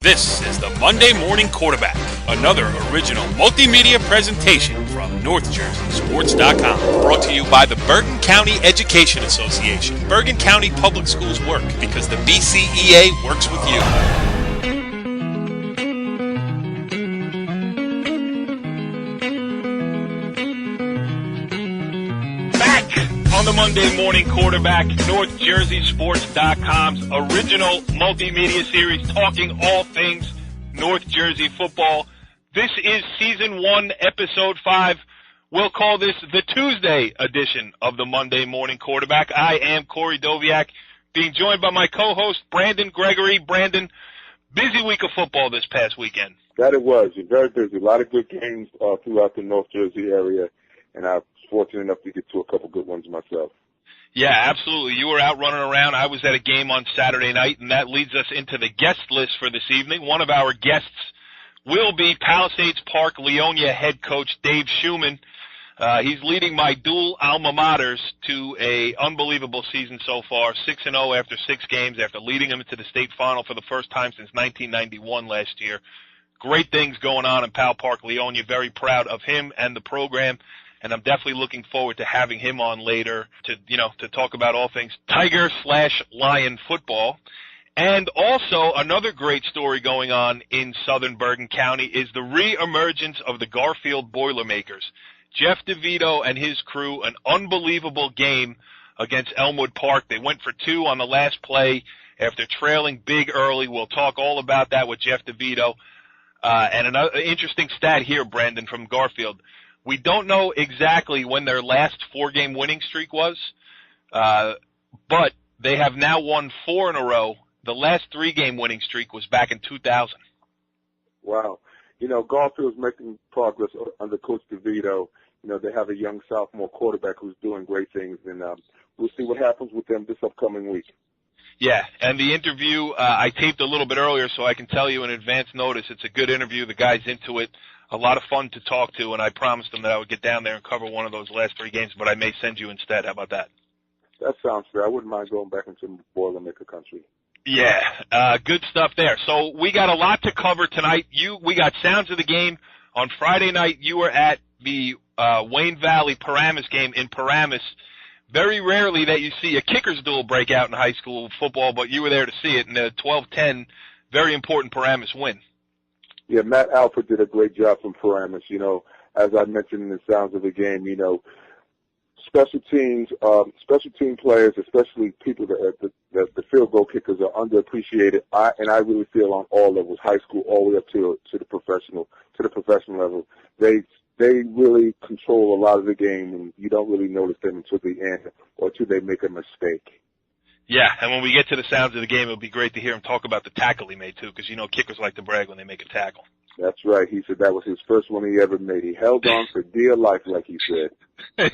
This is the Monday Morning Quarterback, another original multimedia presentation from NorthJerseySports.com. Brought to you by the Bergen County Education Association. Bergen County Public Schools work because the BCEA works with you. On the Monday Morning Quarterback, NorthJerseySports.com's original multimedia series talking all things North Jersey football. This is Season 1, Episode 5. We'll call this the Tuesday edition of the Monday Morning Quarterback. I am Corey Doviak, being joined by my co-host, Brandon Gregory. Brandon, busy week of football this past weekend. That it was. Very busy. A lot of good games throughout the North Jersey area, and I fortunate enough to get to a couple good ones myself. Yeah, absolutely. You were out running around. I was at a game on Saturday night, and that leads us into the guest list for this evening. One of our guests will be Palisades Park Leonia head coach Dave Schuman. He's leading my dual alma maters to a unbelievable season so far, 6-0 after 6 games, after leading them into the state final for the first time since 1991 last year. Great things going on in Pal Park Leonia. Very proud of him and the program. And I'm definitely looking forward to having him on later to talk about all things Tiger/Lion football. And also another great story going on in southern Bergen County is the reemergence of the Garfield Boilermakers. Jeff DeVito and his crew, an unbelievable game against Elmwood Park. They went for 2 on the last play after trailing big early. We'll talk all about that with Jeff DeVito. And another interesting stat here, Brandon, from Garfield. We don't know exactly when their last 4-game winning streak was, but they have now won 4 in a row. The last 3-game winning streak was back in 2000. Wow. Garfield's making progress under Coach DeVito. They have a young sophomore quarterback who's doing great things, and we'll see what happens with them this upcoming week. Yeah, and the interview I taped a little bit earlier, so I can tell you in advance notice. It's a good interview. The guy's into it. A lot of fun to talk to, and I promised him that I would get down there and cover one of those last 3 games, but I may send you instead. How about that? That sounds fair. I wouldn't mind going back into Boilermaker country. Yeah, good stuff there. So we got a lot to cover tonight. We got sounds of the game. On Friday night, you were at the Wayne Valley Paramus game in Paramus. Very rarely that you see a kicker's duel break out in high school football, but you were there to see it in a 12-10, very important Paramus win. Yeah, Matt Alford did a great job from Paramus. As I mentioned in the sounds of the game, special team players, especially people that the field goal kickers, are underappreciated. I really feel on all levels, high school all the way up to the professional level. They really control a lot of the game, and you don't really notice them until the end or until they make a mistake. Yeah, and when we get to the sounds of the game, it'll be great to hear him talk about the tackle he made, too, because, kickers like to brag when they make a tackle. That's right. He said that was his first one he ever made. He held on for dear life, like he said.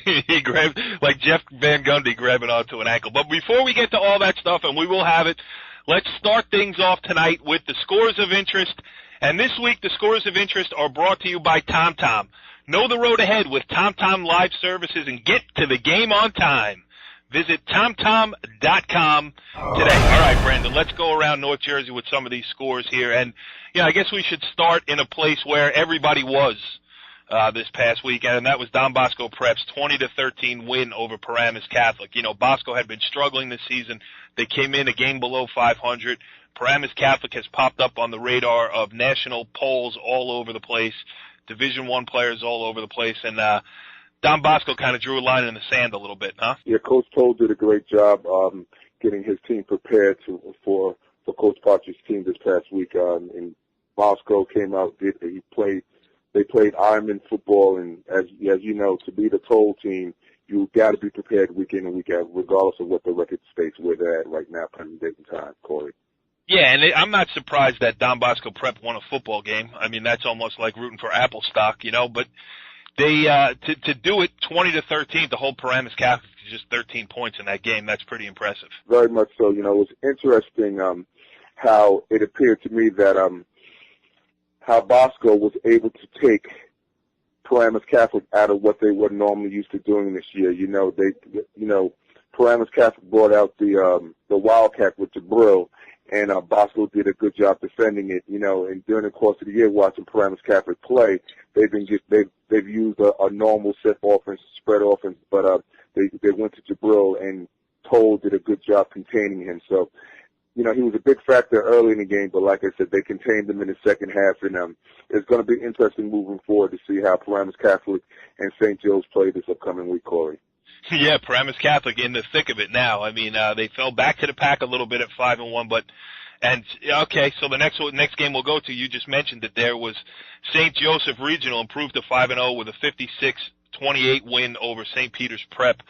He grabbed, like Jeff Van Gundy grabbing onto an ankle. But before we get to all that stuff, and we will have it, let's start things off tonight with the scores of interest. And this week, the scores of interest are brought to you by TomTom. Know the road ahead with TomTom Live Services and get to the game on time. Visit TomTom.com today. All right, Brandon, let's go around North Jersey with some of these scores here. And, I guess we should start in a place where everybody was this past weekend, and that was Don Bosco Prep's 20-13 win over Paramus Catholic. Bosco had been struggling this season. They came in a game below 500. Paramus Catholic has popped up on the radar of national polls all over the place, Division I players all over the place, and Don Bosco kind of drew a line in the sand a little bit, huh? Yeah, Coach Toll did a great job getting his team prepared for Coach Partridge's team this past week. And Bosco came out, they played Ironman football, and as you know, to be the Toll team, you got to be prepared week in and week out, regardless of what the record states where they're at right now, present date and time, Corey. Yeah, and I'm not surprised that Don Bosco Prep won a football game. I mean, that's almost like rooting for Apple stock, but they to do it 20-13 to hold Paramus Catholic to just 13 points in that game, that's pretty impressive. Very much so. It was interesting how it appeared to me that how Bosco was able to take Paramus Catholic out of what they were normally used to doing this year. Paramus Catholic brought out the Wildcat with Jabril, and Bosco did a good job defending it. And during the course of the year, watching Paramus Catholic play, they've used a normal set offense, spread offense, but they went to Jabril, and Toll did a good job containing him. So, he was a big factor early in the game, but like I said, they contained him in the second half, and it's going to be interesting moving forward to see how Paramus Catholic and St. Joe's play this upcoming week, Corey. Yeah, Paramus Catholic in the thick of it now. I mean, they fell back to the pack a little bit at 5-1, okay, so the next game we'll go to, you just mentioned that there was St. Joseph Regional improved to 5-0 with a 56-28 win over St. Peter's Prep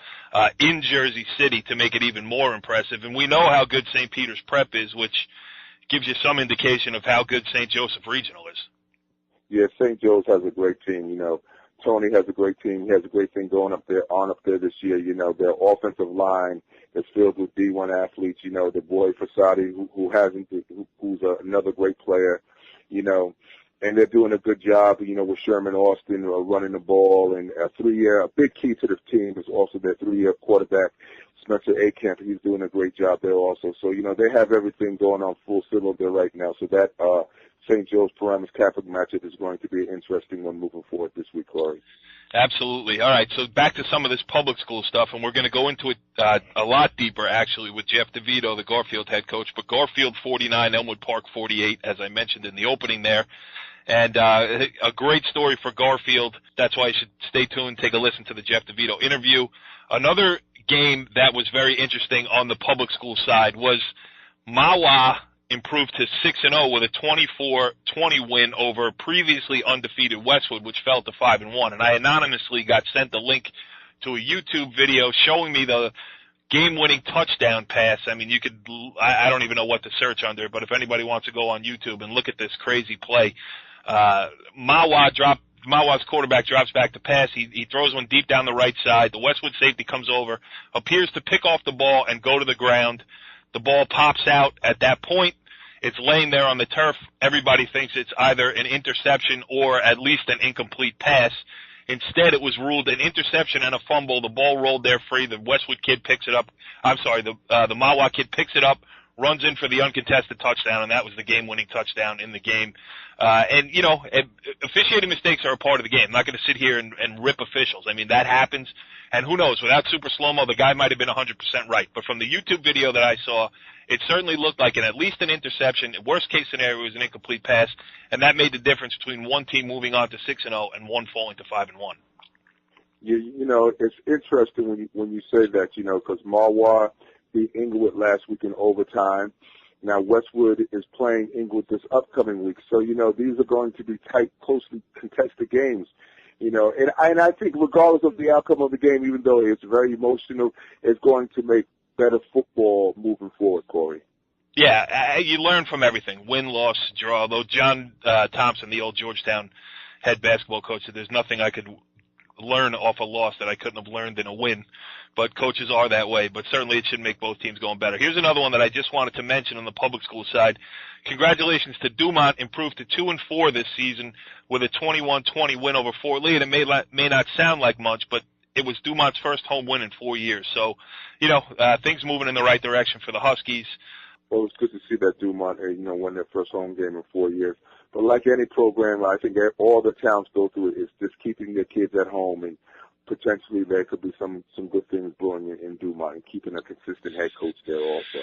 in Jersey City to make it even more impressive. And we know how good St. Peter's Prep is, which gives you some indication of how good St. Joseph Regional is. Yeah, St. Joe's has a great team, Tony has a great team. He has a great thing going up there this year. Their offensive line is filled with D1 athletes. The boy Fasadi, who's another great player. And they're doing a good job. With Sherman Austin running the ball, and a big key to the team is also their 3-year quarterback Spencer Akamp. He's doing a great job there also. So they have everything going on full cylinder right now. So that St. Joe's Paramus Catholic matchup is going to be an interesting one moving forward this week, Corey. Absolutely. All right, so back to some of this public school stuff, and we're going to go into it a lot deeper, actually, with Jeff DeVito, the Garfield head coach. But Garfield 49, Elmwood Park 48, as I mentioned in the opening there. And a great story for Garfield. That's why you should stay tuned, take a listen to the Jeff DeVito interview. Another game that was very interesting on the public school side was Mawa improved to 6-0 with a 24-20 win over previously undefeated Westwood, which fell to 5-1. And I anonymously got sent the link to a YouTube video showing me the game-winning touchdown pass. I mean, I don't even know what to search under, but if anybody wants to go on YouTube and look at this crazy play, Mawa's quarterback drops back to pass. He throws one deep down the right side. The Westwood safety comes over, appears to pick off the ball and go to the ground. The ball pops out. At that point, it's laying there on the turf. Everybody thinks it's either an interception or at least an incomplete pass. Instead, it was ruled an interception and a fumble. The ball rolled there free. The Westwood kid picks it up. The Mawa kid picks it up, runs in for the uncontested touchdown, and that was the game-winning touchdown in the game. Officiating mistakes are a part of the game. I'm not going to sit here and rip officials. I mean, that happens. And who knows, without super slow-mo, the guy might have been 100% right. But from the YouTube video that I saw, it certainly looked like at least an interception. Worst-case scenario was an incomplete pass, and that made the difference between one team moving on to 6-0 and one falling to 5-1. It's interesting when you say that, because Marwar beat Inglewood last week in overtime. Now Westwood is playing Inglewood this upcoming week. So, these are going to be tight, closely contested games. And I think regardless of the outcome of the game, even though it's very emotional, it's going to make better football moving forward, Corey. Yeah, you learn from everything. Win, loss, draw. Though John Thompson, the old Georgetown head basketball coach, said there's nothing I could learn off a loss that I couldn't have learned in a win. But coaches are that way. But certainly it should make both teams going better. Here's another one that I just wanted to mention on the public school side. Congratulations to Dumont, improved to 2-4 this season with a 21-20 win over Fort Lee. And it may not sound like much, but it was Dumont's first home win in 4 years. So, things moving in the right direction for the Huskies. Well, it's good to see that Dumont, won their first home game in 4 years. But like any program, I think all the towns go through it is just keeping their kids at home, and potentially there could be some good things brewing in Dumont and keeping a consistent head coach there also.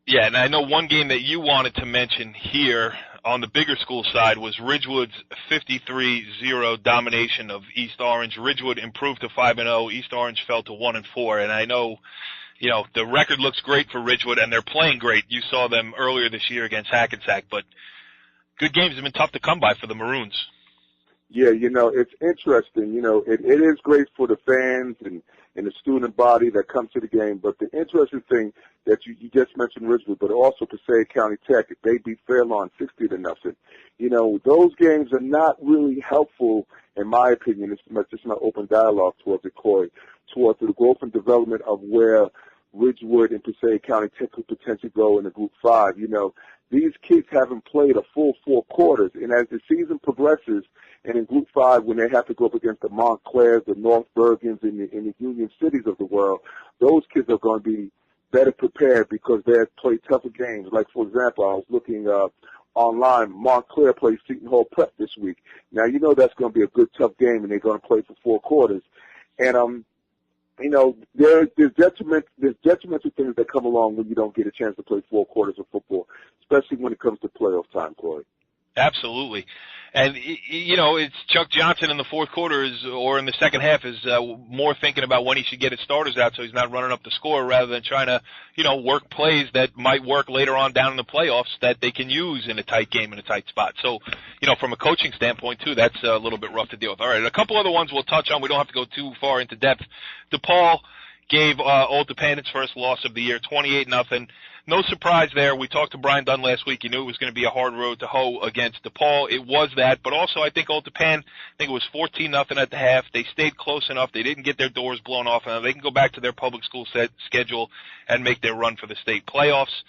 Yeah, and I know one game that you wanted to mention here on the bigger school side was Ridgewood's 53-0 domination of East Orange. Ridgewood improved to 5-0. East Orange fell to 1-4. And I know, the record looks great for Ridgewood, and they're playing great. You saw them earlier this year against Hackensack, but good games have been tough to come by for the Maroons. Yeah, it's interesting. It is great for the fans and the student body that comes to the game. But the interesting thing that you just mentioned Ridgewood, but also Passaic County Tech, they beat Fairlawn 60-0. Those games are not really helpful, in my opinion. It's just my open dialogue towards it, Corey, towards the growth and development of where Ridgewood and Passaic County Tech could potentially go in the Group 5. These kids haven't played a full 4 quarters, and as the season progresses, and in Group 5, when they have to go up against the Montclairs, the North Bergens, and the Union Cities of the world, those kids are going to be better prepared because they have played tougher games. Like, for example, I was looking online. Montclair plays Seton Hall Prep this week. Now, you know that's going to be a good, tough game, and they're going to play for 4 quarters. And, you know, there's detrimental things that come along when you don't get a chance to play 4 quarters of football, especially when it comes to playoff time, Corey. Absolutely. And, you know, it's Chuck Johnson in the fourth quarter or in the second half is more thinking about when he should get his starters out so he's not running up the score rather than trying to, you know, work plays that might work later on down in the playoffs that they can use in a tight game in a tight spot. So, you know, from a coaching standpoint, too, that's a little bit rough to deal with. All right, a couple other ones we'll touch on. We don't have to go too far into depth. DePaul gave Old Japan its first loss of the year, 28-0. No surprise there. We talked to Brian Dunn last week. He knew it was going to be a hard road to hoe against DePaul. It was that, but also I think Old Japan, I think it was 14-0 at the half. They stayed close enough. They didn't get their doors blown off, and they can go back to their public school schedule and make their run for the state playoffs.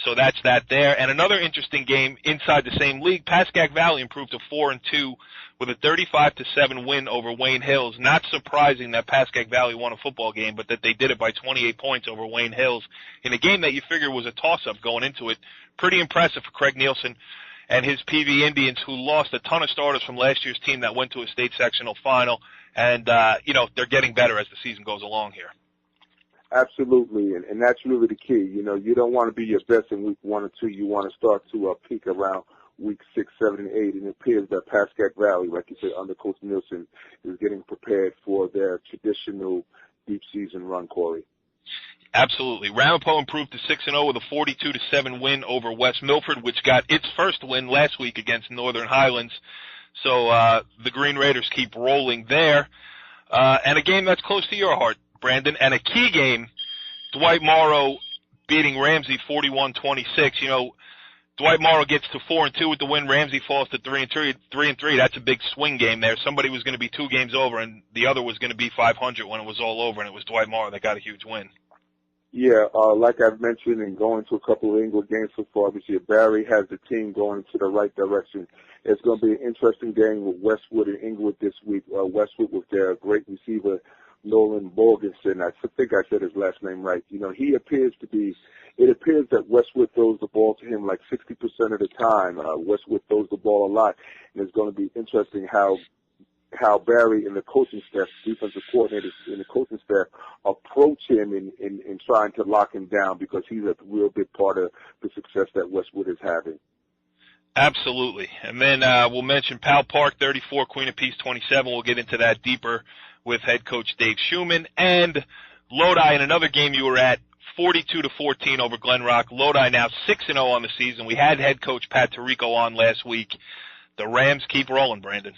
So that's that there. And another interesting game inside the same league, Pascack Valley improved to 4-2 with a 35-7 win over Wayne Hills. Not surprising that Pascack Valley won a football game, but that they did it by 28 points over Wayne Hills in a game that you figure was a toss-up going into it. Pretty impressive for Craig Nielsen and his PV Indians, who lost a ton of starters from last year's team that went to a state sectional final. And, you know, they're getting better as the season goes along here. Absolutely, and that's really the key. You know, you don't want to be your best in week 1 or 2. You want to start to peak around week 6, 7, and 8. And it appears that Pascack Valley, like you said, under Coach Nielsen, is getting prepared for their traditional deep season run, Corey. Absolutely. Ramapo improved to 6-0 with a 42-7 win over West Milford, which got its first win last week against Northern Highlands. So the Green Raiders keep rolling there. And a game that's close to your heart, Brandon, and a key game, Dwight Morrow beating Ramsey 41-26. You know, Dwight Morrow gets to 4-2 with the win. Ramsey falls to 3-3. That's a big swing game there. Somebody was going to be 2 games over, and the other was going to be 500 when it was all over, and it was Dwight Morrow that got a huge win. Yeah, like I've mentioned, and going to a couple of Inglewood games so far this year, Barry has the team going to the right direction. It's going to be an interesting game with Westwood and Inglewood this week. Westwood with their great receiver, Nolan Borgensen. I think I said his last name right. You know, it appears that Westwood throws the ball to him like 60% of the time. Westwood throws the ball a lot, and it's going to be interesting how Barry and the coaching staff, defensive coordinators and the coaching staff approach him in trying to lock him down, because he's a real big part of the success that Westwood is having. Absolutely. And then we'll mention Powell Park 34, Queen of Peace 27. We'll get into that deeper with head coach Dave Schuman. And Lodi in another game you were at, 42-14 over Glen Rock. Lodi now 6-0 on the season. We had head coach Pat Tirico on last week. The Rams keep rolling, Brandon.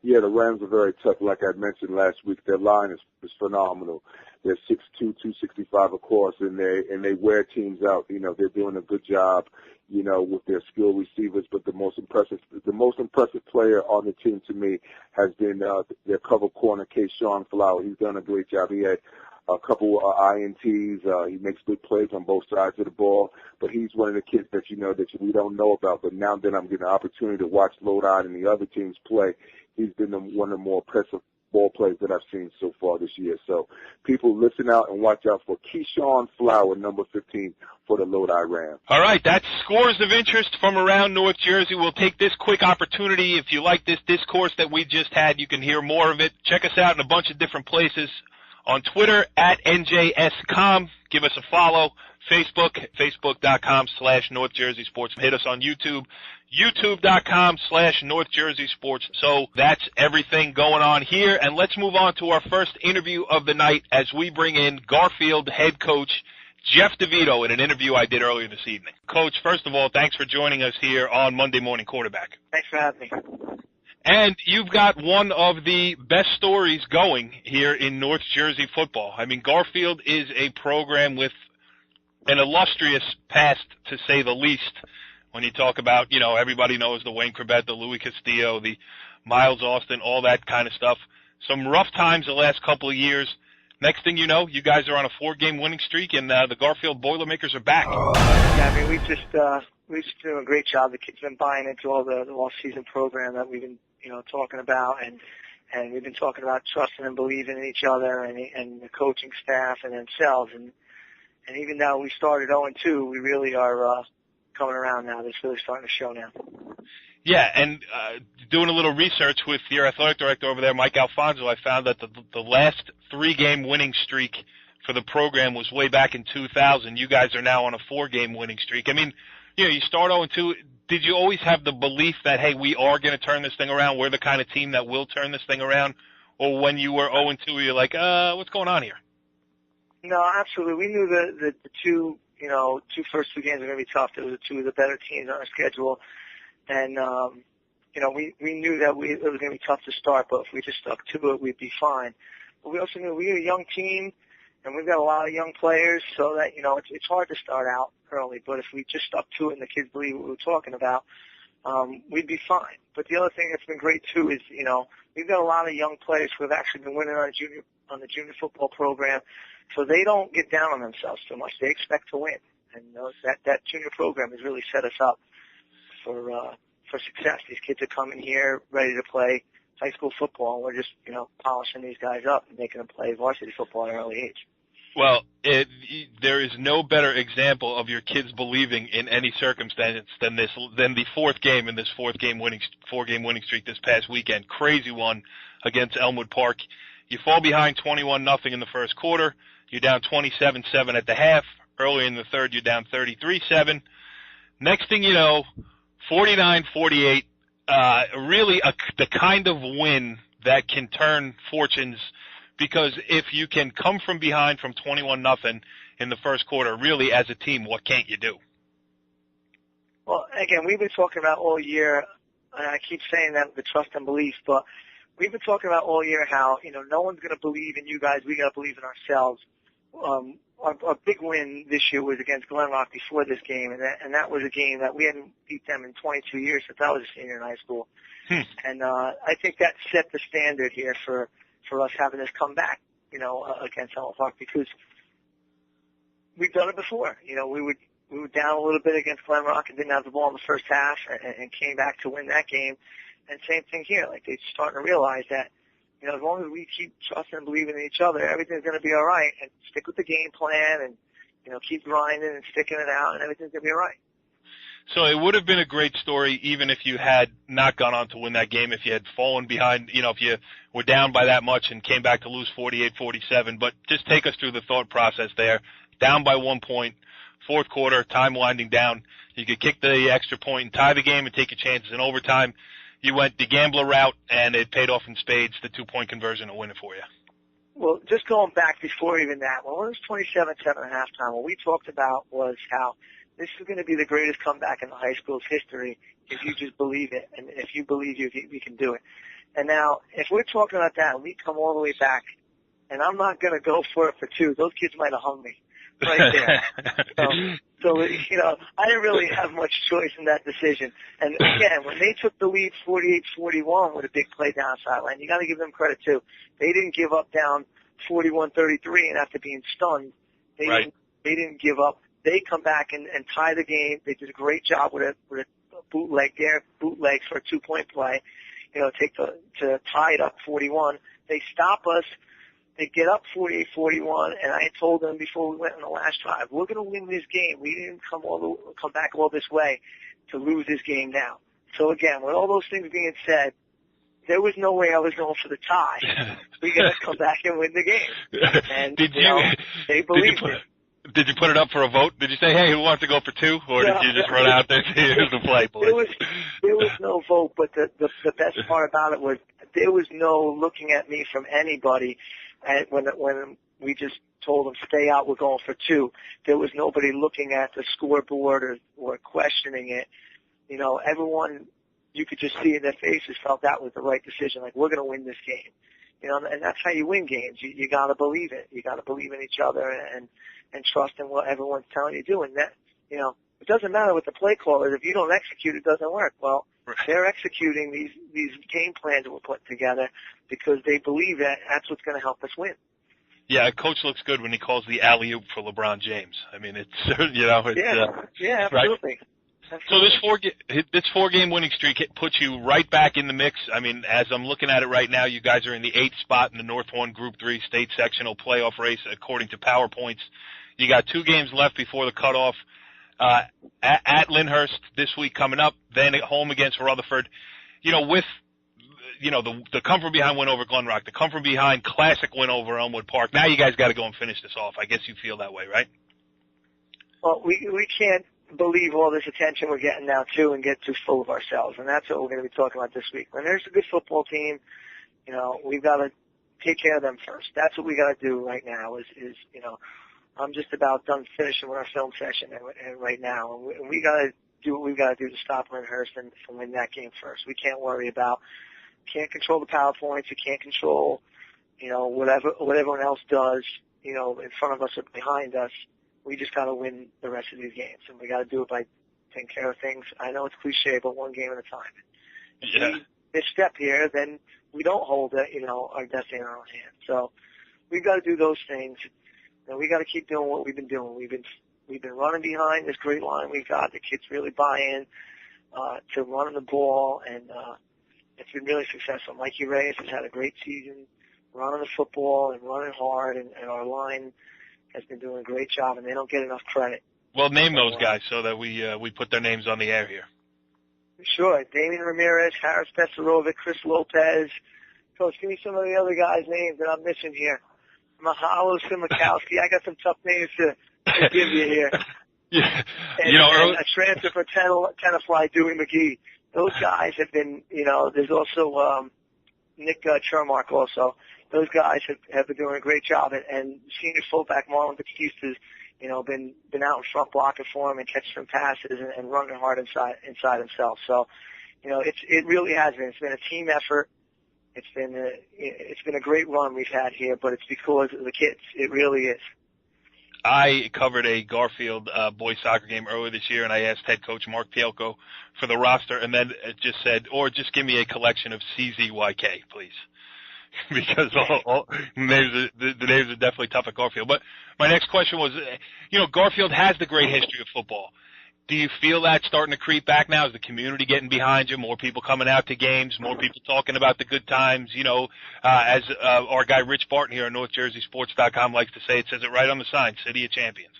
Yeah, the Rams are very tough. Like I mentioned last week, their line is phenomenal. They're 6'2", 265 across, and they wear teams out. You know, they're doing a good job, you know, with their skilled receivers. But the most impressive player on the team to me has been their cover corner, Kayshawn Flower. He's done a great job. He had a couple INTs. He makes good plays on both sides of the ball. But he's one of the kids that we don't know about. But now that I'm getting an opportunity to watch Lodi and the other teams play, he's been one of the more impressive ball plays that I've seen so far this year. So people listen out and watch out for Keyshawn Flower, number 15, for the Lodi Rams. All right, that's scores of interest from around North Jersey. We'll take this quick opportunity. If you like this discourse that we just had, you can hear more of it. Check us out in a bunch of different places. On Twitter, @NJScom. Give us a follow. Facebook, facebook.com/North Jersey Sports. Hit us on YouTube, youtube.com/North Jersey Sports. So that's everything going on here. And let's move on to our first interview of the night as we bring in Garfield head coach Jeff DeVito in an interview I did earlier this evening. Coach, first of all, thanks for joining us here on Monday Morning Quarterback. Thanks for having me. And you've got one of the best stories going here in North Jersey football. I mean, Garfield is a program with an illustrious past, to say the least. When you talk about, you know, everybody knows the Wayne Corbett, the Louis Castillo, the Miles Austin, all that kind of stuff. Some rough times the last couple of years. Next thing you know, you guys are on a 4-game winning streak, and the Garfield Boilermakers are back. Yeah, I mean, we've just doing a great job. The kids have been buying into all the off-season program that we've been, you know, talking about, and we've been talking about trusting and believing in each other and the coaching staff and themselves. And And even though we started 0-2, we really are coming around now. It's really starting to show now. Yeah, and doing a little research with your athletic director over there, Mike Alfonso, I found that the last 3-game winning streak for the program was way back in 2000. You guys are now on a 4-game winning streak. I mean, you start 0-2. Did you always have the belief that, hey, we are going to turn this thing around? We're the kind of team that will turn this thing around? Or when you were 0-2, you're like, what's going on here? No, absolutely. We knew the two first 2 games were going to be tough. There were 2 of the better teams on our schedule. And, we knew that it was going to be tough to start, but if we just stuck to it, we'd be fine. But we also knew we were a young team, and we've got a lot of young players, so that, it's hard to start out early. But if we just stuck to it and the kids believe what we were talking about, we'd be fine. But the other thing that's been great, too, is, we've got a lot of young players who have actually been winning on the junior football program, so they don't get down on themselves too much. They expect to win. And that junior program has really set us up for success. These kids are coming here ready to play high school football, and we're just, polishing these guys up and making them play varsity football at an early age. Well, there is no better example of your kids believing in any circumstance than the 4th game in this 4-game winning streak this past weekend. Crazy one against Elmwood Park. You fall behind 21-0 in the first quarter. You're down 27-7 at the half. Earlier in the third, you're down 33-7. Next thing you know, 49-48. Really the kind of win that can turn fortunes. Because if you can come from behind from 21-0 in the first quarter, really as a team, what can't you do? Well, again, we've been talking about all year, and I keep saying that with the trust and belief, but we've been talking about all year how, no one's going to believe in you guys. We got to believe in ourselves. Our big win this year was against Glen Rock before this game, and that was a game that we hadn't beat them in 22 years since I was a senior in high school. And I think that set the standard here for us having this comeback, against Elmwood Park, because we've done it before. We were down a little bit against Glen Rock and didn't have the ball in the first half and came back to win that game. And same thing here. Like, they're starting to realize that, as long as we keep trusting and believing in each other, everything's going to be all right. And stick with the game plan and, keep grinding and sticking it out, and everything's going to be all right. So it would have been a great story even if you had not gone on to win that game, if you had fallen behind, if you were down by that much and came back to lose 48-47. But just take us through the thought process there. Down by 1 point, fourth quarter, time winding down. You could kick the extra point and tie the game and take your chances in overtime. You went the gambler route, and it paid off in spades, the 2-point conversion to win it for you. Well, just going back before even that, when it was 27-7 at halftime, what we talked about was how this is going to be the greatest comeback in the high school's history if you just believe it, and if you believe we can do it. And now, if we're talking about that and we come all the way back, and I'm not going to go for it for 2, those kids might have hung me right there. So, I didn't really have much choice in that decision. And again, when they took the lead 48-41 with a big play down the sideline, you got to give them credit too. They didn't give up down 41-33 and after being stunned, they didn't give up. They come back and tie the game. They did a great job with a bootleg for a 2-point play. To tie it up 41. They stop us. They get up 48-41, and I told them before we went on the last drive, we're going to win this game. We didn't come back all this way to lose this game now. So again, with all those things being said, there was no way I was going for the tie. We got to come back and win the game. And they believed it. Did you put it up for a vote? Did you say, hey, who wants to go for 2? Or did you just run out there and say, here's the play, boys? There was no vote, but the best part about it was there was no looking at me from anybody. And when we just told them, stay out, we're going for 2, there was nobody looking at the scoreboard or questioning it. Everyone, you could just see in their faces, felt that was the right decision. Like, we're going to win this game. And that's how you win games. You got to believe it. You got to believe in each other and trust in what everyone's telling you to do. And that, it doesn't matter what the play call is. If you don't execute, it doesn't work. Well, they're executing these game plans that we're putting together because they believe that that's what's going to help us win. Yeah, Coach looks good when he calls the alley-oop for LeBron James. I mean, it's it's yeah, absolutely. Right. So this 4-game winning streak puts you right back in the mix. I mean, as I'm looking at it right now, you guys are in the 8th spot in the North 1 Group 3 state sectional playoff race according to PowerPoints. You got 2 games left before the cutoff. At Lyndhurst this week coming up, then at home against Rutherford. With the comfort behind win over Glen Rock, the comfort behind classic win over Elmwood Park. Now you guys got to go and finish this off. I guess you feel that way, right? Well, we can't believe all this attention we're getting now too and get too full of ourselves, and that's what we're going to be talking about this week. When there's a good football team, we've got to take care of them first. That's what we got to do right now. I'm just about done finishing with our film session and right now, and we got to do what we've got to do to stop Lyndhurst and win that game first. We can't can't control the PowerPoints. We can't control, what everyone else does, in front of us or behind us. We just got to win the rest of these games, and we got to do it by taking care of things. I know it's cliche, but one game at a time. If we misstep here, then we don't hold our destiny in our own hands. So we've got to do those things, and we got to keep doing what we've been doing. We've been running behind this great line we got. The kids really buy in to running the ball, and it's been really successful. Mikey Reyes has had a great season running the football and running hard, and our line has been doing a great job, and they don't get enough credit. Well, name those guys so that we put their names on the air here. Sure. Damian Ramirez, Harris Pesarovic, Chris Lopez. Coach, give me some of the other guys' names that I'm missing here. Mahalo Simakowski. I got some tough names to give you here. Yeah. And a transfer for Tenafly, Dewey McGee. Those guys have been, there's also Nick Chermark also. Those guys have been doing a great job, and senior fullback Marlon Baptista's, been out in front blocking for him and catching some passes and running hard inside himself. So, it really has been. It's been a team effort. It's been a great run we've had here, but it's because of the kids. It really is. I covered a Garfield boys soccer game earlier this year, and I asked head coach Mark Tielko for the roster, and then it just said, or just give me a collection of CZYK, please. Because the names are definitely tough at Garfield. But my next question was, Garfield has the great history of football. Do you feel that starting to creep back now? Is the community getting behind you? More people coming out to games? More people talking about the good times? As our guy Rich Barton here on NorthJerseySports.com likes to say, it says it right on the sign, City of Champions.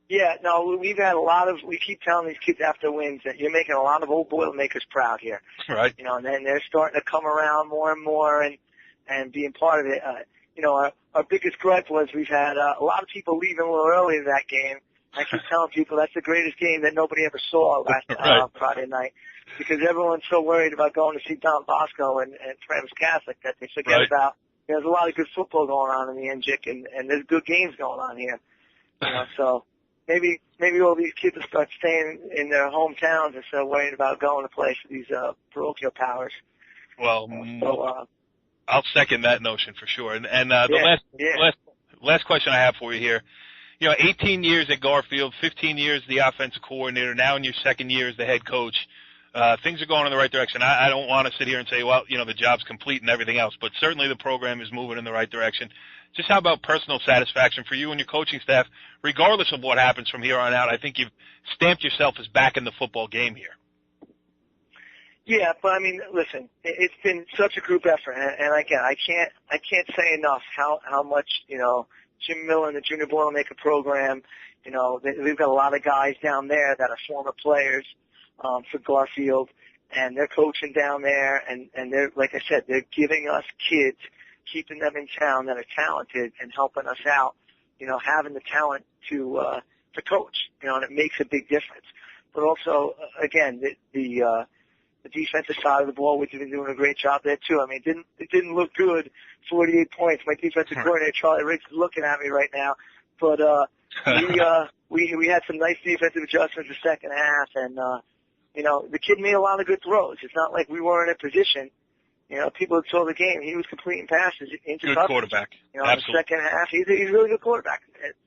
Yeah, no, we keep telling these kids after wins that you're making a lot of old Boilermakers proud here. Right. And then they're starting to come around more and more and being part of it. Our biggest gripe was we've had a lot of people leaving a little early in that game. I keep telling people that's the greatest game that nobody ever saw last Friday night, because everyone's so worried about going to see Don Bosco and Travis Catholic that they forget about. There's a lot of good football going on in the NJIC, and there's good games going on here. So maybe all these kids will start staying in their hometowns instead of worrying about going to play for these parochial powers. Well, I'll second that notion for sure. And the last question I have for you here. 18 years at Garfield, 15 years the offensive coordinator, now in your second year as the head coach. Things are going in the right direction. I don't want to sit here and say, well, the job's complete and everything else, but certainly the program is moving in the right direction. Just how about personal satisfaction for you and your coaching staff, regardless of what happens from here on out? I think you've stamped yourself as back in the football game here. Yeah, but listen, it's been such a group effort, and again, I can't say enough how much, Jim Miller and the Junior Boilermaker program, we've got a lot of guys down there that are former players for Garfield, and they're coaching down there, and they're, like I said, they're giving us kids, keeping them in town that are talented and helping us out, having the talent to coach, and it makes a big difference. But also, again, the defensive side of the ball, which has been doing a great job there too. It didn't look good, 48 points. My defensive coordinator, Charlie Riggs, is looking at me right now. But we had some nice defensive adjustments the second half, and the kid made a lot of good throws. It's not like we weren't in position. People that saw the game, he was completing passes into good coverage. Quarterback. In the second half, he's a really good quarterback.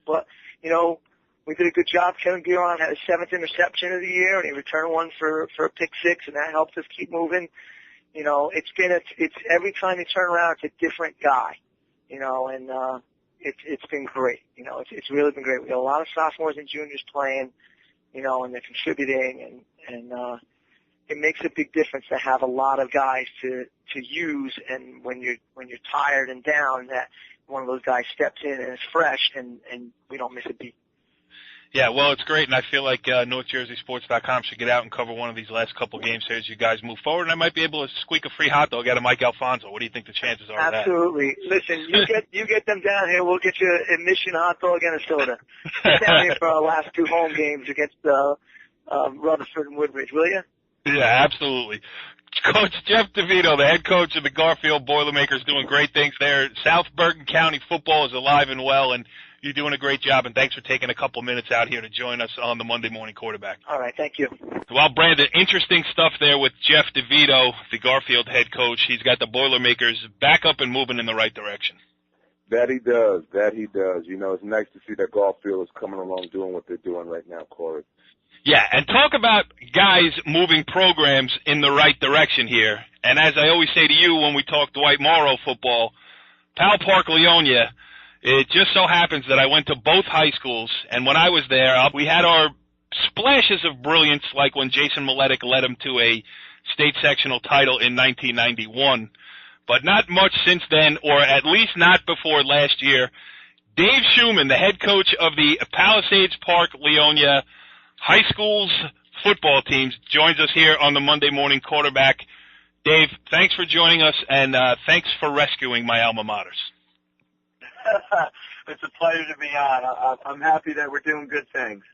But we did a good job. Kevin Biron had his 7th interception of the year, and he returned one for a pick 6, and that helped us keep moving. It's every time you turn around, it's a different guy. And it's been great. It's really been great. We got a lot of sophomores and juniors playing, and they're contributing, and it makes a big difference to have a lot of guys to use. And when you're tired and down, that one of those guys steps in and is fresh, and we don't miss a beat. Yeah, well, it's great, and I feel like NorthJerseySports.com should get out and cover one of these last couple games here as you guys move forward, and I might be able to squeak a free hot dog out of Mike Alfonso. What do you think the chances are of that? Absolutely. Listen, you get them down here, we'll get you a Mission hot dog and a soda. Get down here for our last 2 home games against Rutherford and Woodbridge, will you? Yeah, absolutely. Coach Jeff DeVito, the head coach of the Garfield Boilermakers, doing great things there. South Bergen County football is alive and well, and you're doing a great job, and thanks for taking a couple minutes out here to join us on the Monday Morning Quarterback. All right, thank you. Well, Brandon, interesting stuff there with Jeff DeVito, the Garfield head coach. He's got the Boilermakers back up and moving in the right direction. That he does. You know, it's nice to see that Garfield is coming along doing what they're doing right now, Corey. Yeah, and talk about guys moving programs in the right direction here. And as I always say to you when we talk Dwight Morrow football, Powell Park, Leonia, it just so happens that I went to both high schools, and when I was there, we had our splashes of brilliance, like when Jason Miletic led him to a state sectional title in 1991, but not much since then, or at least not before last year. Dave Schuman, the head coach of the Palisades Park, Leonia High School's football teams, joins us here on the Monday Morning Quarterback. Dave, thanks for joining us, and thanks for rescuing my alma maters. It's a pleasure to be on. I'm happy that we're doing good things.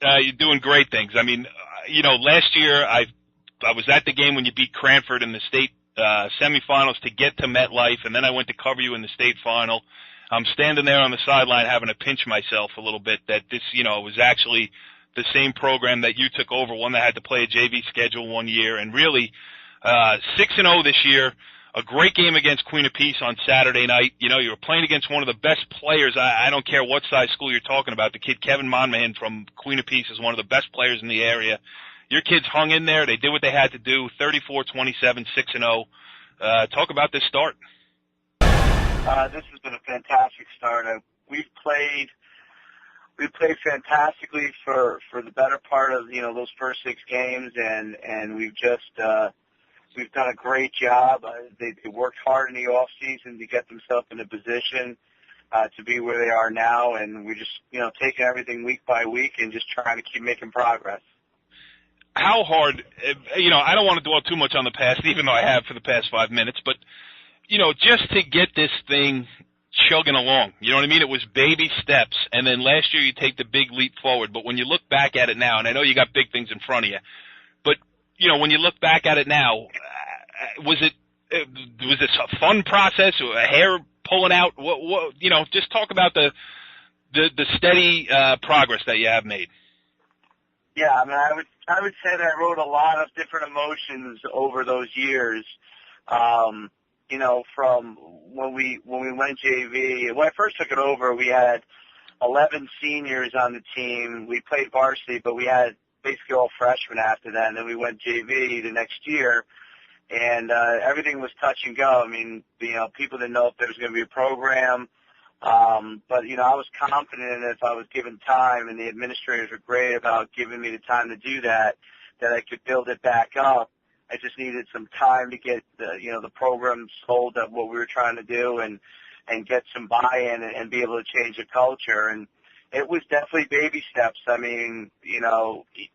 You're doing great things. I mean, last year I was at the game when you beat Cranford in the state semifinals to get to MetLife, and then I went to cover you in the state final. I'm standing there on the sideline having to pinch myself a little bit that this, was actually the same program that you took over, one that had to play a JV schedule one year, and really 6-0 this year. A great game against Queen of Peace on Saturday night. You were playing against one of the best players. I don't care what size school you're talking about. The kid Kevin Monmahan from Queen of Peace is one of the best players in the area. Your kids hung in there. They did what they had to do. 34-27, 6-0. Talk about this start. This has been a fantastic start. We've played fantastically for the better part of those first 6 games, and we've just we've done a great job. They worked hard in the off season to get themselves in a position to be where they are now, and we're just taking everything week by week and just trying to keep making progress. How hard? I don't want to dwell too much on the past, even though I have for the past 5 minutes, but just to get this thing chugging along. You know what I mean? It was baby steps, and then last year you take the big leap forward. But when you look back at it now, and I know you got big things in front of you, but when you look back at it now, was this a fun process, or a hair pulling out? What just talk about the steady progress that you have made. Yeah, I mean, I would say that I wrote a lot of different emotions over those years. From when we went JV, when I first took it over, we had 11 seniors on the team. We played varsity, but we had basically all freshmen after that. And then we went JV the next year, and everything was touch and go. I mean, people didn't know if there was going to be a program. But, I was confident if I was given time, and the administrators were great about giving me the time to do that I could build it back up. I just needed some time to get the program sold at what we were trying to do and get some buy-in and be able to change the culture. And it was definitely baby steps. I mean,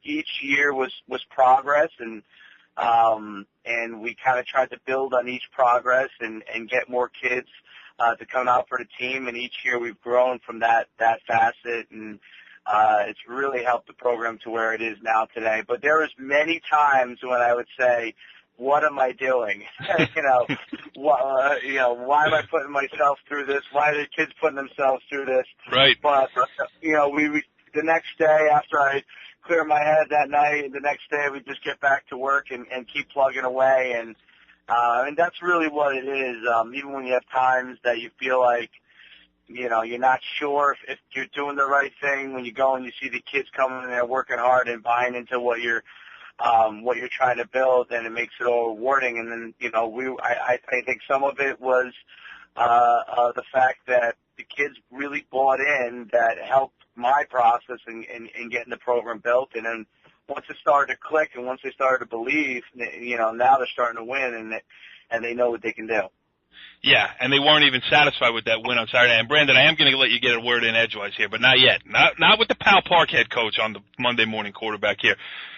each year was progress, and we kind of tried to build on each progress and get more kids to come out for the team. And each year we've grown from that facet, and it's really helped the program to where it is now today. But there was many times when I would say, what am I doing? Why am I putting myself through this? Why are the kids putting themselves through this? Right. But, we the next day after I clear my head that night, the next day we just get back to work and keep plugging away. And that's really what it is. Even when you have times that you feel like, you're not sure if you're doing the right thing, when you go and you see the kids coming in there working hard and buying into what you're trying to build, then it makes it all rewarding. And then, I think some of it was the fact that the kids really bought in, that helped my process in getting the program built. And then once it started to click and once they started to believe, now they're starting to win, and they know what they can do. Yeah, and they weren't even satisfied with that win on Saturday. And Brandon, I am going to let you get a word in edgewise here, but not yet. Not with the Powell Park head coach on the Monday morning quarterback here.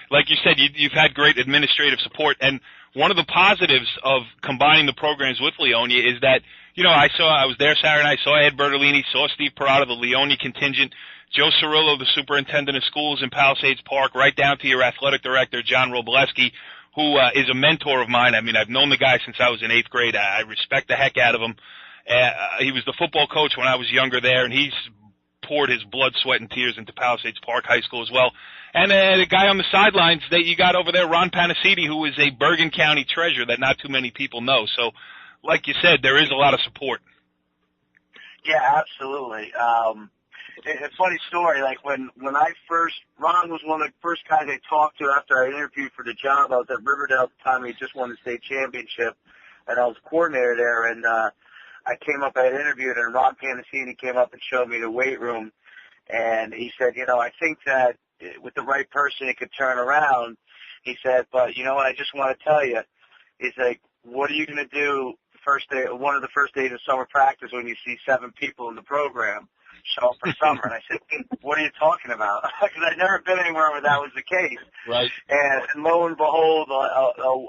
Like you said, you've had great administrative support, and one of the positives of combining the programs with Leonia is that, I was there Saturday night, saw Ed Bertolini, saw Steve Parada, the Leonia contingent, Joe Cirillo, the superintendent of schools in Palisades Park, right down to your athletic director, John Robleski, who is a mentor of mine. I mean, I've known the guy since I was in 8th grade. I respect the heck out of him. He was the football coach when I was younger there, and he's poured his blood, sweat, and tears into Palisades Park High School as well. And the guy on the sidelines that you got over there, Ron Panacidi, who is a Bergen County treasure that not too many people know. So, like you said, there is a lot of support. Yeah, absolutely. It's a funny story. Like when Ron was one of the first guys I talked to after I interviewed for the job. I was at Riverdale at the time. He just won the state championship, and I was coordinator there. And I came up, I had interviewed, and Ron Panacini came up and showed me the weight room. And he said, I think that with the right person, it could turn around. He said, but you know what? I just want to tell you. He's like, what are you going to do one of the first days of summer practice when you see 7 people in the program show up for summer? And I said, what are you talking about? Because I'd never been anywhere where that was the case. Right. And lo and behold,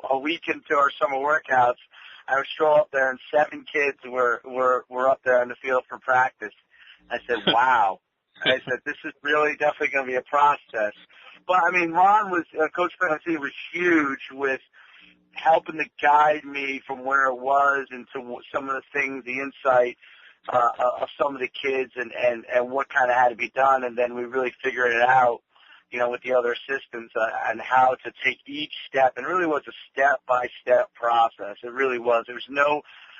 a week into our summer workouts, I would stroll up there, and 7 kids were up there on the field for practice. I said, wow. I said, this is really definitely going to be a process. But, I mean, Coach Panacini was huge with helping to guide me from where it was into some of the things, the insight of some of the kids and what kind of had to be done. And then we really figured it out, with the other assistants on how to take each step. And it really was a step-by-step process. It really was. There was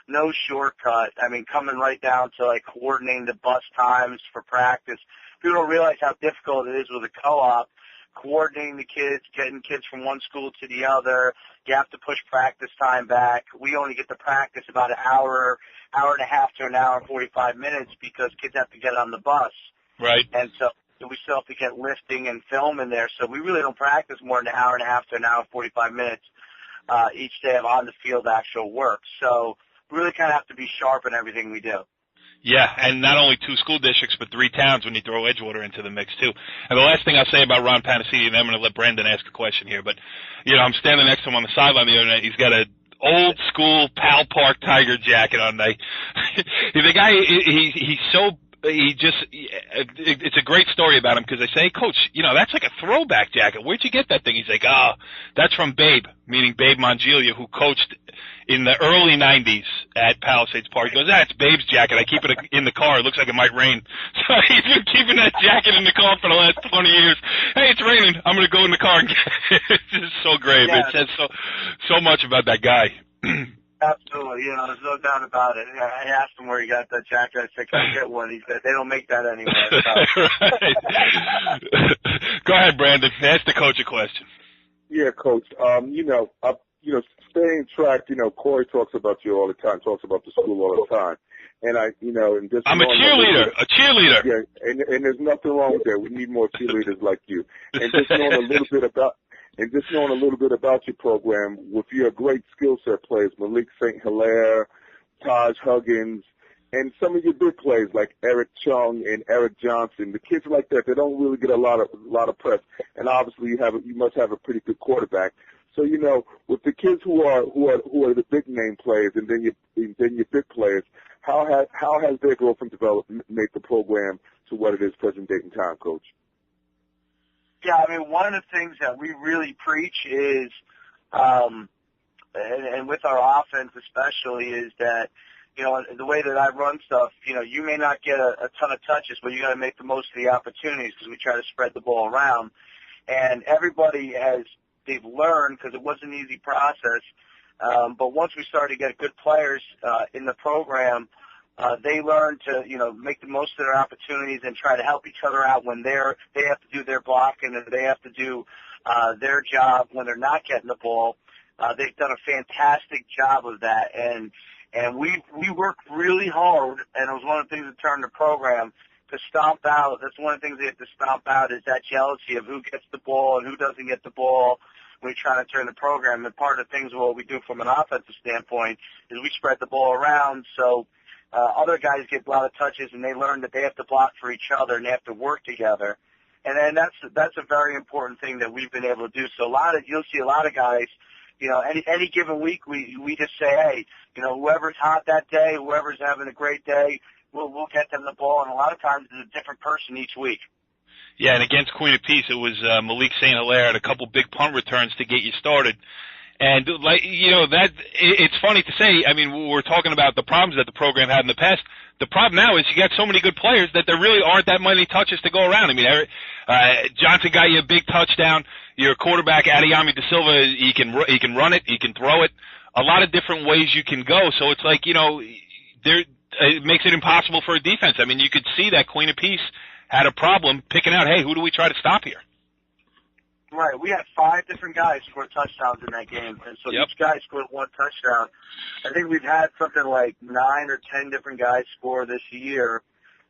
no shortcut. I mean, coming right down to like coordinating the bus times for practice. People don't realize how difficult it is with a co-op, coordinating the kids, getting kids from one school to the other. You have to push practice time back. We only get to practice about an hour and a half to an hour and 45 minutes because kids have to get on the bus. Right. And so we still have to get lifting and film in there. So we really don't practice more than an hour and a half to an hour and 45 minutes each day of on-the-field actual work. So we really kind of have to be sharp in everything we do. Yeah, and not only 2 school districts, but 3 towns when you throw Edgewater into the mix, too. And the last thing I'll say about Ron Panacini, and I'm going to let Brandon ask a question here, but, I'm standing next to him on the sideline the other night. He's got an old-school Powell Park Tiger jacket on. The guy, it's a great story about him because I say, hey, Coach, that's like a throwback jacket. Where'd you get that thing? He's like, that's from Babe, meaning Babe Mongelia, who coached in the early 90s at Palisades Park. He goes, it's Babe's jacket. I keep it in the car. It looks like it might rain. So he's been keeping that jacket in the car for the last 20 years. Hey, it's raining. I'm going to go in the car and get it. It's just so great. Yeah. It says so much about that guy. Absolutely, there's no doubt about it. I asked him where he got that jacket. I said, can I get one? He said, they don't make that anymore. Right. Go ahead, Brandon. Ask the coach a question. Yeah, Coach. Staying track, Corey talks about you all the time, talks about the school all the time. And and just I'm a cheerleader. Yeah, and there's nothing wrong with that. We need more cheerleaders like you. And just knowing a little bit about your program with your great skill set players, Malik St. Hilaire, Taj Huggins, and some of your big players like Eric Chung and Eric Johnson, the kids like that, they don't really get a lot of press. And obviously you must have a pretty good quarterback. So with the kids who are the big name players, and then your big players, how has their growth and development made the program to what it is present date and time, Coach? Yeah, I mean, one of the things that we really preach is, and with our offense especially, is that the way that I run stuff, you may not get a ton of touches, but you got to make the most of the opportunities because we try to spread the ball around, and everybody they've learned, because it wasn't an easy process, but once we started to get good players in the program, they learned to, make the most of their opportunities and try to help each other out when they have to do their blocking and they have to do their job when they're not getting the ball. They've done a fantastic job of that, and we worked really hard, and it was one of the things that turned the program to stomp out. That's one of the things they have to stomp out is that jealousy of who gets the ball and who doesn't get the ball. we're trying to turn the program. And part of the things what we do from an offensive standpoint is we spread the ball around so other guys get a lot of touches, and they learn that they have to block for each other and they have to work together. And then that's a very important thing that we've been able to do. So you'll see a lot of guys, any given week we just say, hey, whoever's hot that day, whoever's having a great day, we'll get them the ball. And a lot of times it's a different person each week. Yeah, and against Queen of Peace, it was Malik St. Hilaire had a couple big punt returns to get you started. And, it's funny to say, I mean, we're talking about the problems that the program had in the past. The problem now is you got so many good players that there really aren't that many touches to go around. I mean, Johnson got you a big touchdown. Your quarterback, Adeyemi Da Silva, he can run it, he can throw it. A lot of different ways you can go. So it's like, it makes it impossible for a defense. I mean, you could see that Queen of Peace had a problem picking out, hey, who do we try to stop here? Right. We had 5 different guys score touchdowns in that game, and so each guy scored 1 touchdown. I think we've had something like 9 or 10 different guys score this year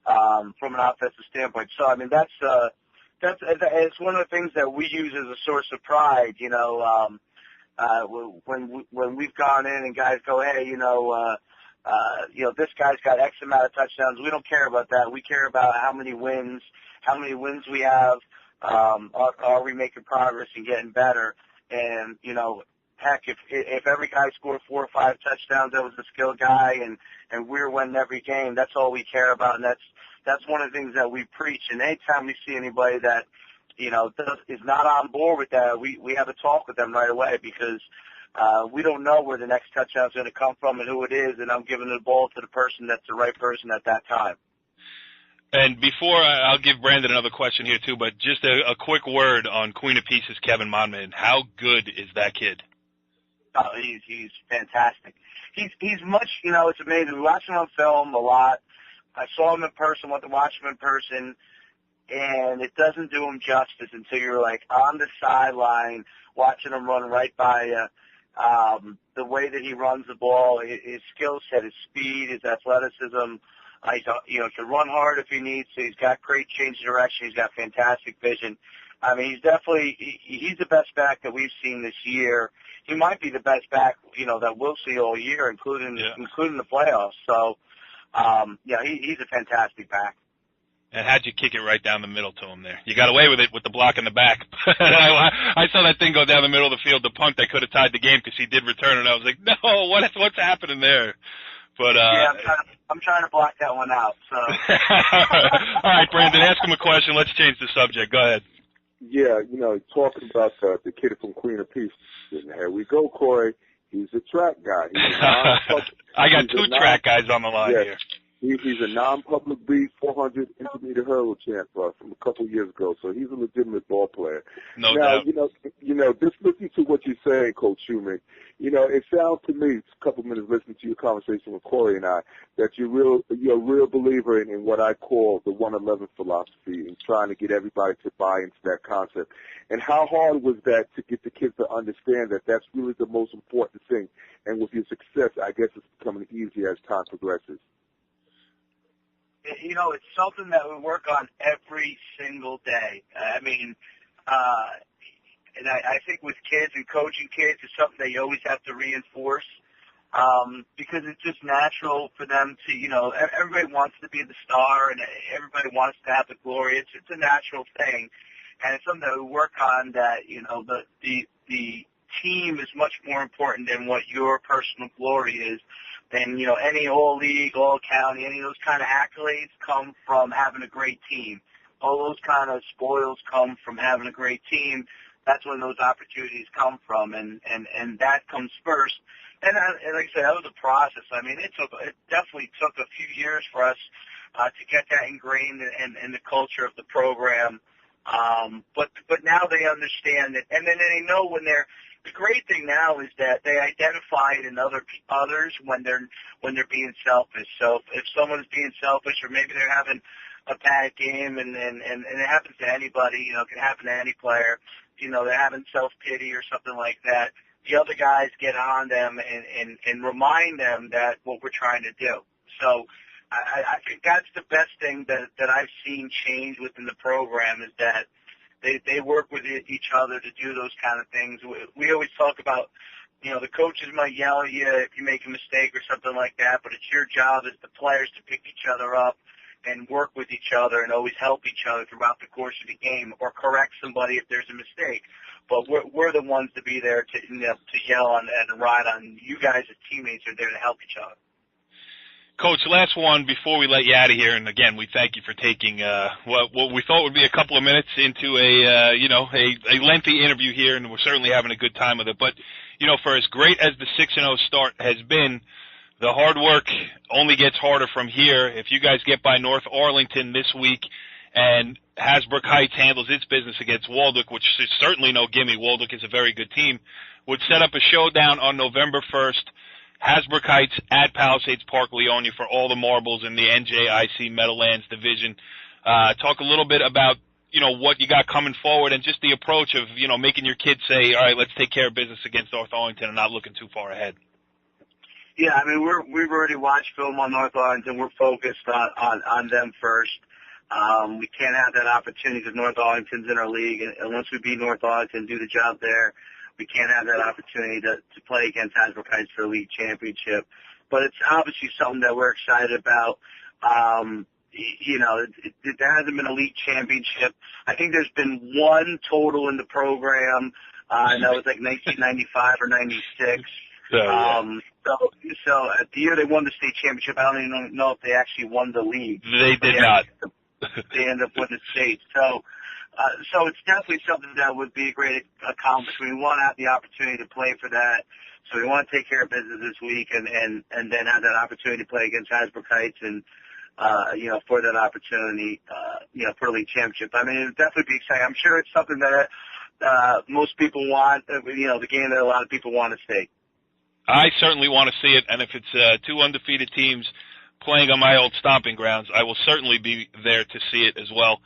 from an offensive standpoint. So I mean, that's it's one of the things that we use as a source of pride. When we've gone in and guys go, hey, this guy's got X amount of touchdowns. We don't care about that. We care about how many wins we have. Are we making progress and getting better? And, heck, if every guy scored 4 or 5 touchdowns, that was a skilled guy, and we're winning every game, that's all we care about. And that's one of the things that we preach. And anytime we see anybody that, is not on board with that, we have a talk with them right away because we don't know where the next touchdown is going to come from and who it is, and I'm giving the ball to the person that's the right person at that time. And before I'll give Brandon another question here too, but just a quick word on Queen of Peace's Kevin Monman. How good is that kid? Oh, he's fantastic. He's much, it's amazing. We watch him on film a lot. I saw him in person, went to watch him in person, and it doesn't do him justice until you're like on the sideline watching him run right by you. The way that he runs the ball, his skill set, his speed, his athleticism. He can run hard if he needs to. He's got great change of direction. He's got fantastic vision. I mean, he's the best back that we've seen this year. He might be the best back, that we'll see all year, including the playoffs. So, he's a fantastic back. And how'd you kick it right down the middle to him there? You got away with it with the block in the back. I saw that thing go down the middle of the field, the punt that could have tied the game because he did return it. I was like, no, what's happening there? But I'm trying to block that one out. So. All right, Brandon, ask him a question. Let's change the subject. Go ahead. Yeah, talking about the kid from Queen of Peace. Here we go, Corey. He's a track guy. I got 2 track guys on the line here. He's a non-public beat 400 intermediate hurdle champ from a couple years ago, so he's a legitimate ball player. No doubt. Just listening to what you're saying, Coach Schuman, it sounds to me, a couple minutes listening to your conversation with Corey and I, that you're a real believer in what I call the 111 philosophy and trying to get everybody to buy into that concept. And how hard was that to get the kids to understand that that's really the most important thing? And with your success, I guess it's becoming easier as time progresses. It's something that we work on every single day. I mean, and I think with kids and coaching kids, it's something that you always have to reinforce because it's just natural for them to, everybody wants to be the star and everybody wants to have the glory. It's a natural thing, and it's something that we work on. That the team is much more important than what your personal glory is. And, any all-league, all-county, any of those kind of accolades come from having a great team. All those kind of spoils come from having a great team. That's when those opportunities come from, and that comes first. And like I said, that was a process. I mean, it definitely took a few years for us to get that ingrained in the culture of the program. But now they understand it, and then they know when they're. The great thing now is that they identify it in others when they're being selfish. So if someone's being selfish, or maybe they're having a bad game, and it happens to anybody, it can happen to any player. They're having self-pity or something like that. The other guys get on them and remind them that what we're trying to do. So I think that's the best thing that I've seen change within the program is that They work with each other to do those kind of things. We always talk about, the coaches might yell at you if you make a mistake or something like that, but it's your job as the players to pick each other up and work with each other and always help each other throughout the course of the game, or correct somebody if there's a mistake. But we're the ones to be there to yell on and ride on. You guys as teammates are there to help each other. Coach, last one before we let you out of here, and again, we thank you for taking what we thought would be a couple of minutes into a lengthy interview here, and we're certainly having a good time with it. But for as great as the 6-0 start has been, the hard work only gets harder from here. If you guys get by North Arlington this week, and Hasbrook Heights handles its business against Waldock, which is certainly no gimme. Waldock is a very good team. Would set up a showdown on November 1st. Hasbrook Heights at Palisades Park, Leonia, for all the marbles in the NJIC Meadowlands division. Talk a little bit about, what you got coming forward and just the approach of, making your kids say, all right, let's take care of business against North Arlington and not looking too far ahead. Yeah, I mean, we've already watched film on North Arlington. We're focused on them first. We can't have that opportunity because North Arlington's in our league, and once we beat North Arlington, do the job there, we can't have that opportunity to play against Hasbrook Heights for a league championship. But it's obviously something that we're excited about. There hasn't been a league championship. I think there's been one total in the program, and that was like 1995 or 96. So at the year they won the state championship, I don't even know if they actually won the league. They did not. They ended up winning the state. So it's definitely something that would be a great accomplishment. We want to have the opportunity to play for that. So we want to take care of business this week and then have that opportunity to play against Hasbrook Heights and, for that opportunity, for the league championship. I mean, it would definitely be exciting. I'm sure it's something that most people want, the game that a lot of people want to see. I certainly want to see it, and if it's two undefeated teams playing on my old stomping grounds, I will certainly be there to see it as well.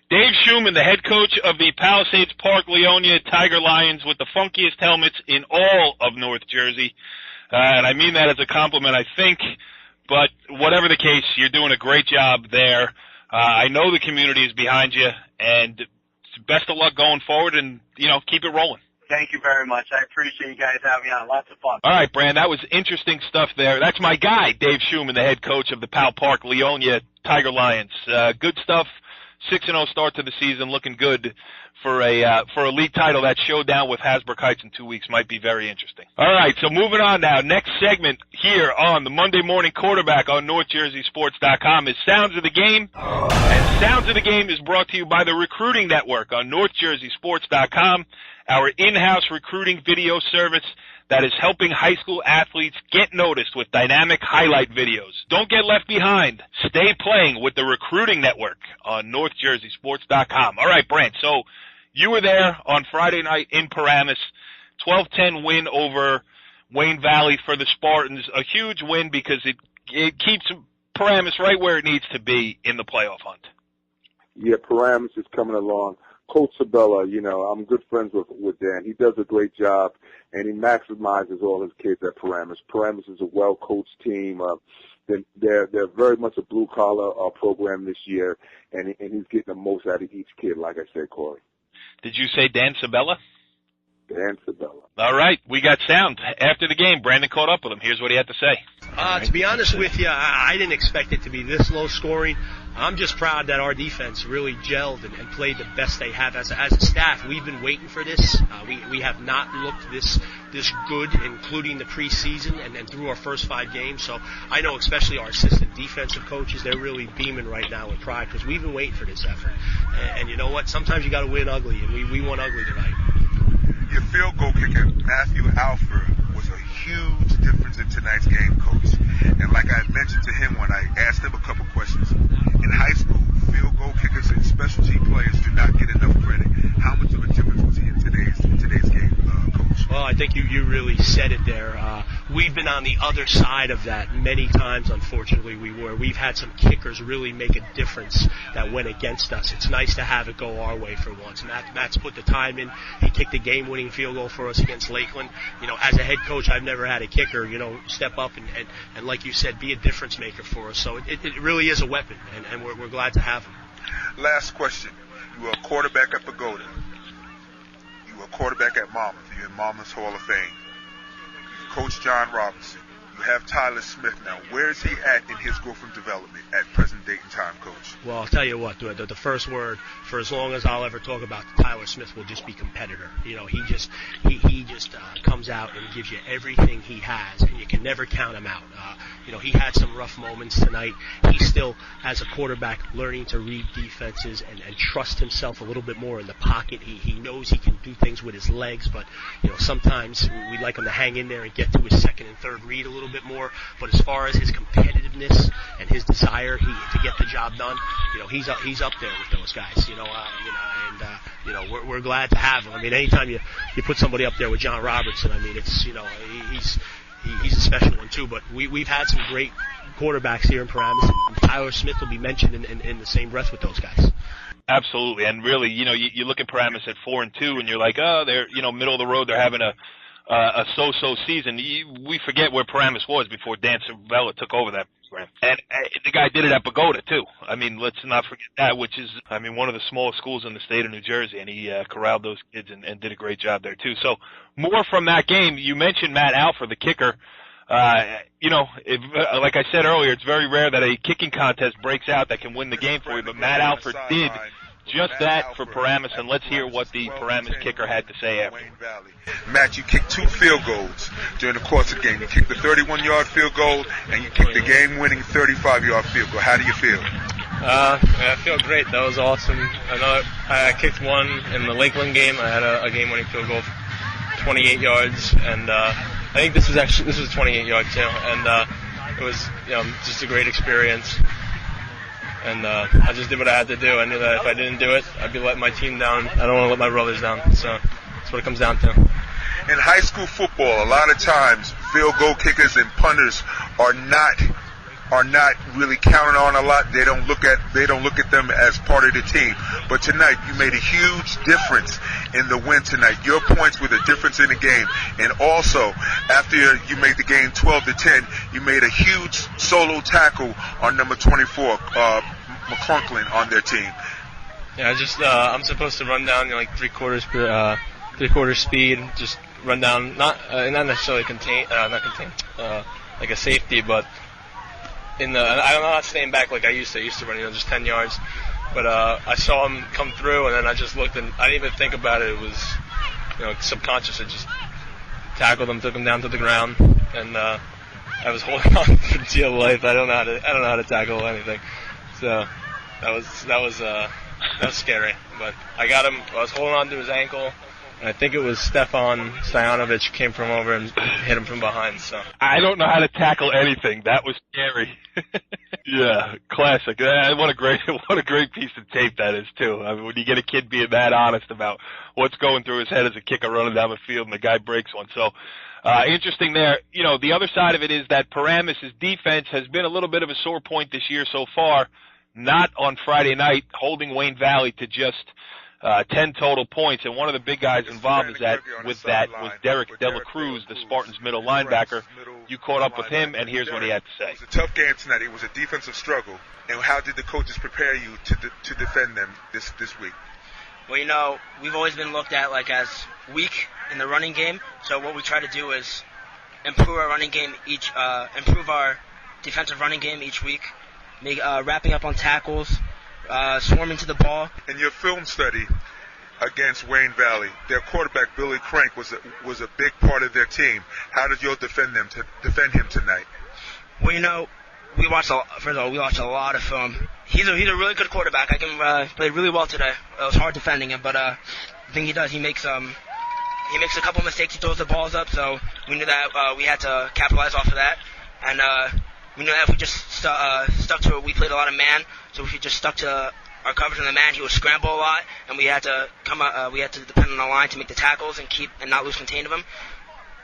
Dave Schuman, the head coach of the Palisades Park Leonia Tiger Lions, with the funkiest helmets in all of North Jersey. And I mean that as a compliment, I think. But whatever the case, you're doing a great job there. I know the community is behind you, and best of luck going forward, and, keep it rolling. Thank you very much. I appreciate you guys having me on. Lots of fun. All right, Brand, that was interesting stuff there. That's my guy, Dave Schuman, the head coach of the Pal Park Leonia Tiger Lions. Good stuff. 6-0 start to the season, looking good for a league title. That showdown with Hasbrook Heights in 2 weeks might be very interesting. All right, so moving on now. Next segment here on the Monday Morning Quarterback on NorthJerseySports.com is Sounds of the Game. And Sounds of the Game is brought to you by the Recruiting Network on NorthJerseySports.com, our in-house recruiting video service that is helping high school athletes get noticed with dynamic highlight videos. Don't get left behind. Stay playing with the Recruiting Network on NorthJerseySports.com. All right, Brent, so you were there on Friday night in Paramus, 12-10 win over Wayne Valley for the Spartans. A huge win because it keeps Paramus right where it needs to be in the playoff hunt. Yeah, Paramus is coming along. Coach Sabella, I'm good friends with Dan. He does a great job, and he maximizes all his kids at Paramus. Paramus is a well-coached team. They're very much a blue-collar program this year, and he's getting the most out of each kid, like I said, Corey. Did you say Dan Sabella? Dan Sabella. All right, we got sound. After the game, Brandon caught up with him. Here's what he had to say. To be honest with you, I didn't expect it to be this low scoring. I'm just proud that our defense really gelled and played the best they have. As a staff, we've been waiting for this. We have not looked this good, including the preseason and through our first 5 games. So I know especially our assistant defensive coaches, they're really beaming right now with pride because we've been waiting for this effort. And you know what? Sometimes you got to win ugly, and we won ugly tonight. Your field goal kicker, Matthew Alford, was a huge difference in tonight's game, Coach. And like I mentioned to him when I asked him a couple questions, in high school, field goal kickers and special team players do not get enough credit. How much of a difference was he in today's game, Coach? Well, I think you really said it there. We've been on the other side of that many times, unfortunately. We've had some kickers really make a difference that went against us. It's nice to have it go our way for once. Matt's put the time in. He kicked the game-winning field goal for us against Lakeland. As a head coach, I've never had a kicker, step up and like you said, be a difference maker for us. So it really is a weapon, and we're glad to have him. Last question. You were a quarterback at Pagoda. You were a quarterback at Monmouth. You're in Monmouth's Hall of Fame. Coach John Robinson. You have Tyler Smith now. Where is he at in his growth and development at present date and time, Coach? Well, I'll tell you what, the first word for as long as I'll ever talk about Tyler Smith will just be competitor. You know, he just comes out and gives you everything he has, and you can never count him out. You know, he had some rough moments tonight. He still, as a quarterback, learning to read defenses and trust himself a little bit more in the pocket. He knows he can do things with his legs, but, you know, sometimes we'd like him to hang in there and get to his second and third read a little bit more. But as far as his competitiveness and his desire to get the job done, you know, he's up there with those guys. We're glad to have him. I mean, anytime you put somebody up there with John Robertson, I mean, it's, you know, he's a special one too. But we've had some great quarterbacks here in Paramus, and Tyler Smith will be mentioned in the same breath with those guys. Absolutely, and really, you know, you look at Paramus at 4-2, and you're like, oh, they're, you know, middle of the road. They're having a so-so season. We forget where Paramus was before Dan Cervella took over that program. And the guy did it at Pagoda, too. I mean, let's not forget that, which is, I mean, one of the smallest schools in the state of New Jersey, and he corralled those kids and did a great job there, too. So more from that game. You mentioned Matt Alford, the kicker. You know, like I said earlier, it's very rare that a kicking contest breaks out that can win the game for you, but Matt Alford did just that for Paramus, and let's hear what the Paramus kicker had to say after. Matt, you kicked 2 field goals during the course of the game. You kicked the 31-yard field goal, and you kicked the game-winning 35-yard field goal. How do you feel? I feel great. That was awesome. I know I kicked one in the Lakeland game. I had a game-winning field goal, 28 yards, and I think this was 28 yards too, and it was, you know, just a great experience. And I just did what I had to do. I knew that if I didn't do it, I'd be letting my team down. I don't want to let my brothers down. So that's what it comes down to. In high school football, a lot of times field goal kickers and punters are not really counted on a lot. They don't look at them as part of the team. But tonight, you made a huge difference in the win tonight. Your points were the difference in the game. And also, after you made the game 12-10, you made a huge solo tackle on number 24, McClunklin, on their team. Yeah, I'm supposed to run down, you know, like three-quarter speed, just run down, not necessarily like a safety, but I'm not staying back like I used to. I used to run, you know, just 10 yards. But I saw him come through, and then I just looked, and I didn't even think about it. It was, you know, subconscious. I just tackled him, took him down to the ground, and I was holding on for dear life. I don't know how to tackle anything. So that was scary. But I got him. I was holding on to his ankle. And I think it was Stefan Stoyanovich came from over and hit him from behind. So I don't know how to tackle anything. That was scary. Yeah, classic. What a great piece of tape that is too. I mean, when you get a kid being that honest about what's going through his head as a kicker running down the field, and the guy breaks one. So interesting there. You know, the other side of it is that Paramus' defense has been a little bit of a sore point this year so far. Not on Friday night, holding Wayne Valley to just 10 total points, and one of the big guys involved was Derek Dela Cruz, the Spartans' middle linebacker. You caught up with him, and here's what he had to say. It was a tough game tonight. It was a defensive struggle. And how did the coaches prepare you to defend them this week? Well, you know, we've always been looked at like as weak in the running game. So what we try to do is improve our running game improve our defensive running game each week, wrapping up on tackles, swarming to the ball. In your film study against Wayne Valley, their quarterback Billy Crank was a big part of their team. How did you defend him tonight? Well, you know, we watched a lot of film. He's a really good quarterback. I can played really well today. It was hard defending him, but the thing he does, he makes a couple mistakes. He throws the balls up, so we knew that we had to capitalize off of that, and we knew that if we just stuck to it. We played a lot of man, so if we just stuck to our coverage on the man, he would scramble a lot, and we had to depend on the line to make the tackles and not lose contain of him,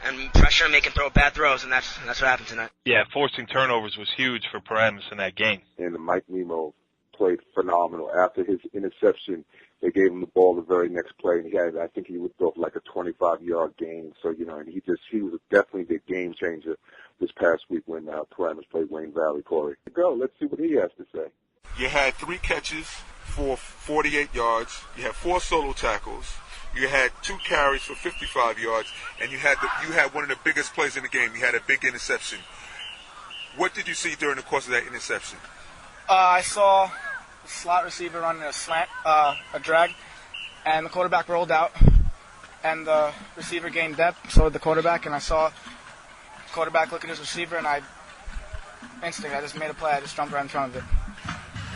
and pressure and make him throw bad throws, and that's what happened tonight. Yeah, forcing turnovers was huge for Paramus in that game. And Mike Nemo played phenomenal. After his interception, they gave him the ball the very next play, and I think he would go for like a 25-yard gain. So, you know, and he was definitely the game changer this past week when Paramus played Wayne Valley. Corey, let's see what he has to say. You had 3 catches for 48 yards. You had 4 solo tackles. You had 2 carries for 55 yards, and you had one of the biggest plays in the game. You had a big interception. What did you see during the course of that interception? I saw the slot receiver running a slant, a drag, and the quarterback rolled out, and the receiver gained depth, so did the quarterback, and I saw the quarterback look at his receiver, and I just made a play. I just jumped right in front of it.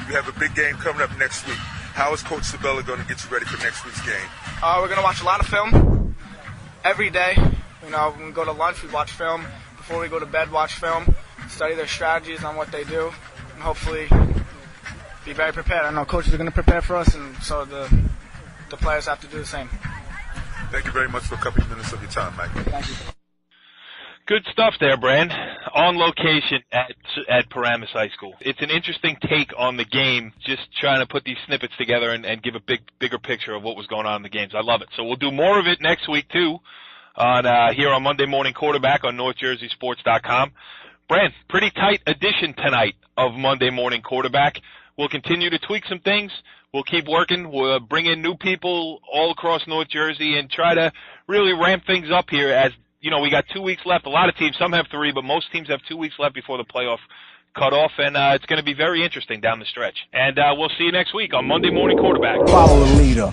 You have a big game coming up next week. How is Coach Sabella going to get you ready for next week's game? We're going to watch a lot of film every day. When we go to lunch, we watch film. Before we go to bed, watch film, study their strategies on what they do, and hopefully be very prepared. I know coaches are going to prepare for us, and so the players have to do the same. Thank you very much for a couple of minutes of your time, Mike. Thank you. Good stuff there, Brand. On location at Paramus High School. It's an interesting take on the game, just trying to put these snippets together and give a bigger picture of what was going on in the games. I love it. So we'll do more of it next week, too, here on Monday Morning Quarterback on NorthJerseySports.com. Brand, pretty tight edition tonight of Monday Morning Quarterback. We'll continue to tweak some things. We'll keep working. We'll bring in new people all across North Jersey and try to really ramp things up here as we got 2 weeks left. A lot of teams, some have 3, but most teams have 2 weeks left before the playoff cutoff, and it's going to be very interesting down the stretch. And we'll see you next week on Monday Morning Quarterback. Follow the leader.